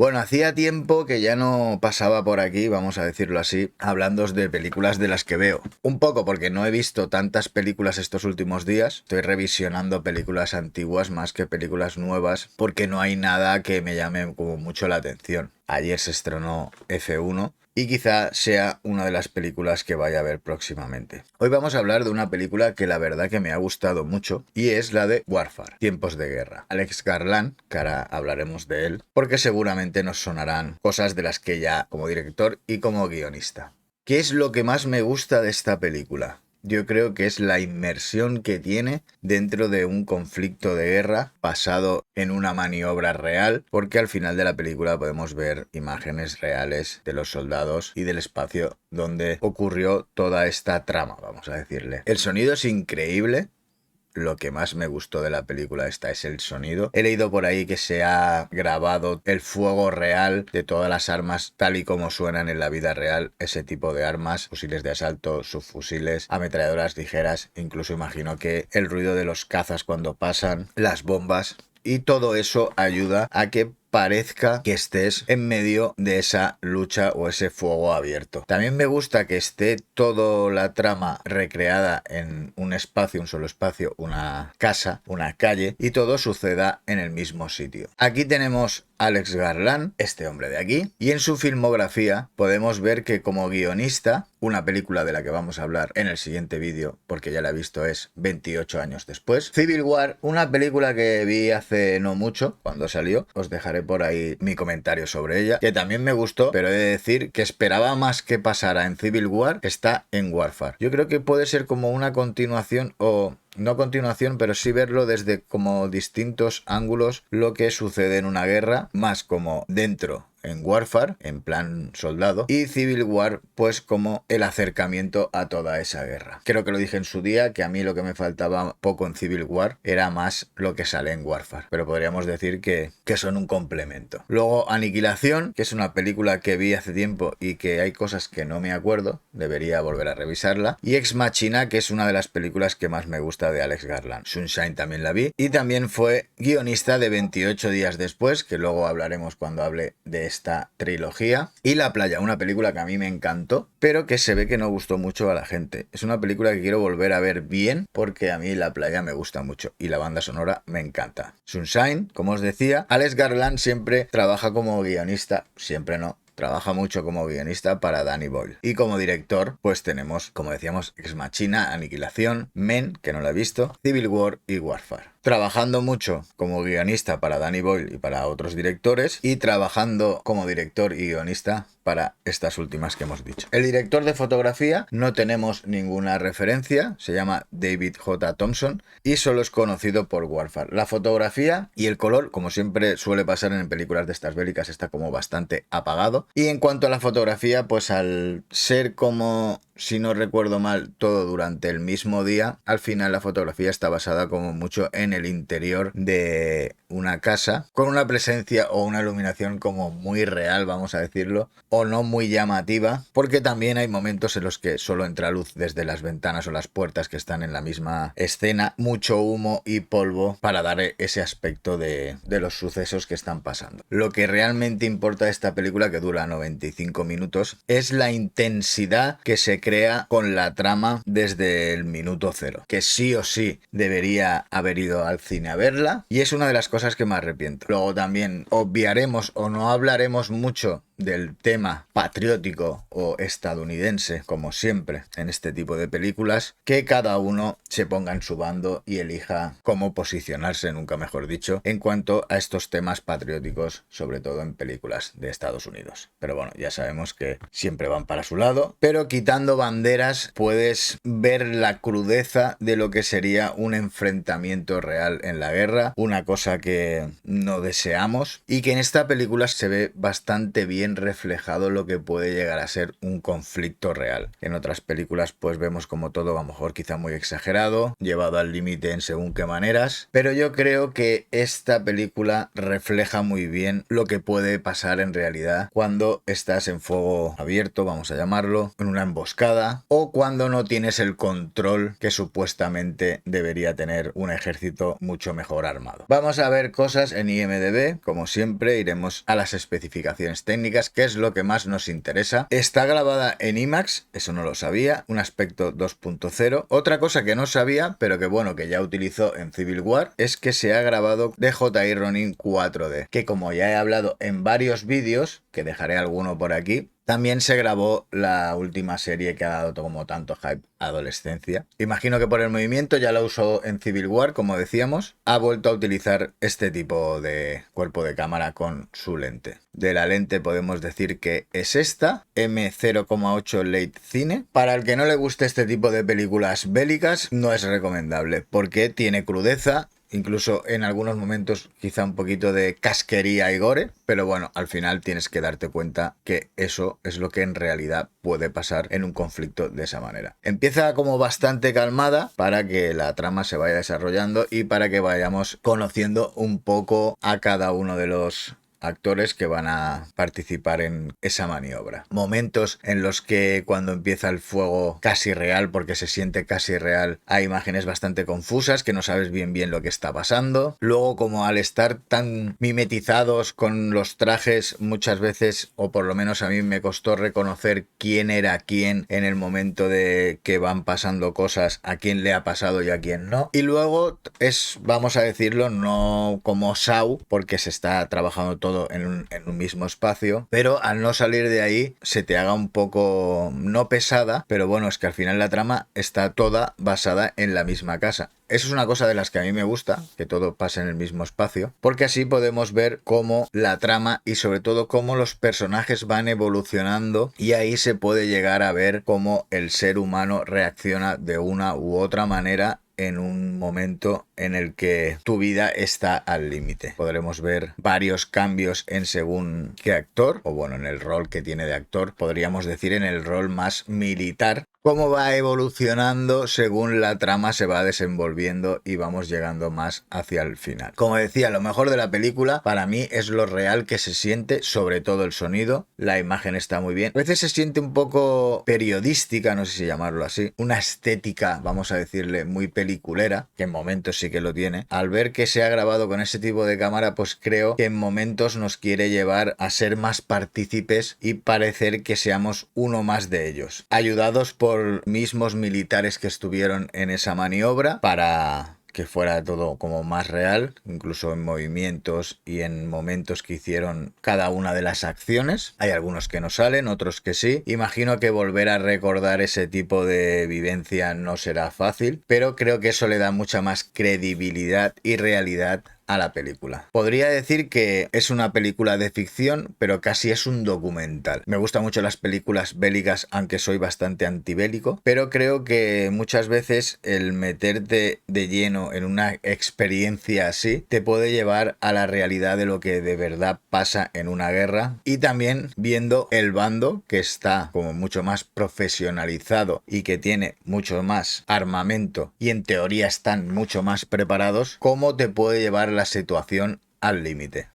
Bueno, hacía tiempo que ya no pasaba por aquí, vamos a decirlo así, hablándoos de películas de las que veo. Un poco porque no he visto tantas películas estos últimos días. Estoy revisionando películas antiguas más que películas nuevas porque no hay nada que me llame como mucho la atención. Ayer se estrenó F1 y quizá sea una de las películas que vaya a ver próximamente. Hoy vamos a hablar de una película que la verdad que me ha gustado mucho y es la de Warfare, Tiempos de Guerra. Alex Garland, que ahora hablaremos de él, porque seguramente nos sonarán cosas de las que ya como director y como guionista. ¿Qué es lo que más me gusta de esta película? Yo creo que es la inmersión que tiene dentro de un conflicto de guerra basado en una maniobra real, porque al final de la película podemos ver imágenes reales de los soldados y del espacio donde ocurrió toda esta trama, vamos a decirle. El sonido es increíble. Lo que más me gustó de la película esta es el sonido. He leído por ahí que se ha grabado el fuego real de todas las armas tal y como suenan en la vida real. Ese tipo de armas, fusiles de asalto, subfusiles, ametralladoras ligeras. Incluso imagino que el ruido de los cazas cuando pasan, las bombas. Y todo eso ayuda a que parezca que estés en medio de esa lucha o ese fuego abierto. También me gusta que esté toda la trama recreada en un espacio, un solo espacio, una casa, una calle, y todo suceda en el mismo sitio. Aquí tenemos a Alex Garland, este hombre de aquí, y en su filmografía podemos ver que como guionista, una película de la que vamos a hablar en el siguiente vídeo, porque ya la he visto, es 28 años después. Civil War, una película que vi hace no mucho, cuando salió. Os dejaré por ahí mi comentario sobre ella, que también me gustó, pero he de decir que esperaba más que pasara en Civil War, está en Warfare. Yo creo que puede ser como una continuación o... no continuación, pero sí verlo desde como distintos ángulos lo que sucede en una guerra, más como dentro en Warfare, en plan soldado, y Civil War, pues como el acercamiento a toda esa guerra. Creo que lo dije en su día, que a mí lo que me faltaba poco en Civil War era más lo que sale en Warfare, pero podríamos decir que son un complemento. Luego Aniquilación, que es una película que vi hace tiempo y que hay cosas que no me acuerdo, debería volver a revisarla, y Ex Machina, que es una de las películas que más me gusta de Alex Garland. Sunshine también la vi, y también fue guionista de 28 días después, que luego hablaremos cuando hable de esta trilogía, y La playa, una película que a mí me encantó, pero que se ve que no gustó mucho a la gente. Es una película que quiero volver a ver bien, porque a mí La playa me gusta mucho y la banda sonora me encanta. Sunshine, como os decía, Alex Garland siempre trabaja como guionista, siempre no, trabaja mucho como guionista para Danny Boyle. Y como director, pues tenemos, como decíamos, Ex Machina, Aniquilación, Men, que no la he visto, Civil War y Warfare. Trabajando mucho como guionista para Danny Boyle y para otros directores, y trabajando como director y guionista para estas últimas que hemos dicho. El director de fotografía no tenemos ninguna referencia, se llama David J. Thompson y solo es conocido por Warfare. La fotografía y el color, como siempre suele pasar en películas de estas bélicas, está como bastante apagado. Y en cuanto a la fotografía, pues al ser como, si no recuerdo mal, todo durante el mismo día, al final la fotografía está basada como mucho en el interior de una casa, con una presencia o una iluminación como muy real, vamos a decirlo, o no muy llamativa, porque también hay momentos en los que solo entra luz desde las ventanas o las puertas que están en la misma escena, mucho humo y polvo para dar ese aspecto de los sucesos que están pasando. Lo que realmente importa de esta película, que dura 95 minutos, es la intensidad que se crea con la trama desde el minuto cero, que sí o sí debería haber ido al cine a verla, y es una de las cosas que me arrepiento. Luego también obviaremos o no hablaremos mucho del tema patriótico o estadounidense, como siempre en este tipo de películas, que cada uno se ponga en su bando y elija cómo posicionarse, nunca mejor dicho, en cuanto a estos temas patrióticos, sobre todo en películas de Estados Unidos. Pero bueno, ya sabemos que siempre van para su lado, pero quitando banderas puedes ver la crudeza de lo que sería un enfrentamiento real en la guerra, una cosa que no deseamos y que en esta película se ve bastante bien bien reflejado lo que puede llegar a ser un conflicto real. En otras películas pues vemos como todo a lo mejor quizá muy exagerado, llevado al límite en según qué maneras, pero yo creo que esta película refleja muy bien lo que puede pasar en realidad cuando estás en fuego abierto, vamos a llamarlo, en una emboscada, o cuando no tienes el control que supuestamente debería tener un ejército mucho mejor armado. Vamos a ver cosas en IMDb, como siempre iremos a las especificaciones técnicas, que es lo que más nos interesa. Está grabada en IMAX, eso no lo sabía, un aspecto 2.0. Otra cosa que no sabía, pero que bueno, que ya utilizó en Civil War, es que se ha grabado DJI Ronin 4D, que como ya he hablado en varios vídeos, que dejaré alguno por aquí, también se grabó la última serie que ha dado como tanto hype, Adolescencia. Imagino que por el movimiento ya la usó en Civil War, como decíamos. Ha vuelto a utilizar este tipo de cuerpo de cámara con su lente. De la lente podemos decir que es esta, M0,8 Late Cine. Para el que no le guste este tipo de películas bélicas, no es recomendable, porque tiene crudeza, incluso en algunos momentos quizá un poquito de casquería y gore, pero bueno, al final tienes que darte cuenta que eso es lo que en realidad puede pasar en un conflicto de esa manera. Empieza como bastante calmada para que la trama se vaya desarrollando y para que vayamos conociendo un poco a cada uno de los actores que van a participar en esa maniobra. Momentos en los que cuando empieza el fuego casi real, porque se siente casi real, hay imágenes bastante confusas que no sabes bien lo que está pasando. Luego, como al estar tan mimetizados con los trajes, muchas veces, o por lo menos a mí me costó reconocer quién era quién en el momento de que van pasando cosas, a quién le ha pasado y a quién no. Y luego es, vamos a decirlo, no como Saw, porque se está trabajando todo en un mismo espacio, pero al no salir de ahí se te haga un poco, no pesada, pero bueno, es que al final la trama está toda basada en la misma casa. Eso es una cosa de las que a mí me gusta, que todo pase en el mismo espacio, porque así podemos ver cómo la trama y sobre todo cómo los personajes van evolucionando, y ahí se puede llegar a ver cómo el ser humano reacciona de una u otra manera en un momento en el que tu vida está al límite. Podremos ver varios cambios en según qué actor, o bueno, en el rol que tiene de actor, podríamos decir en el rol más militar, cómo va evolucionando según la trama se va desenvolviendo y vamos llegando más hacia el final. Como decía, lo mejor de la película para mí es lo real que se siente, sobre todo el sonido. La imagen está muy bien. A veces se siente un poco periodística, no sé si llamarlo así, una estética, vamos a decirle, muy peliculera, que en momentos sí que lo tiene. Al ver que se ha grabado con ese tipo de cámara, pues creo que en momentos nos quiere llevar a ser más partícipes y parecer que seamos uno más de ellos, ayudados por mismos militares que estuvieron en esa maniobra para que fuera todo como más real, incluso en movimientos y en momentos que hicieron cada una de las acciones. Hay algunos que no salen, otros que sí. Imagino que volver a recordar ese tipo de vivencia no será fácil, pero creo que eso le da mucha más credibilidad y realidad a la película. Podría decir que es una película de ficción, pero casi es un documental. Me gustan mucho las películas bélicas, aunque soy bastante antibélico, pero creo que muchas veces el meterte de lleno en una experiencia así te puede llevar a la realidad de lo que de verdad pasa en una guerra, y también viendo el bando que está como mucho más profesionalizado y que tiene mucho más armamento y en teoría están mucho más preparados, cómo te puede llevar la situación al límite.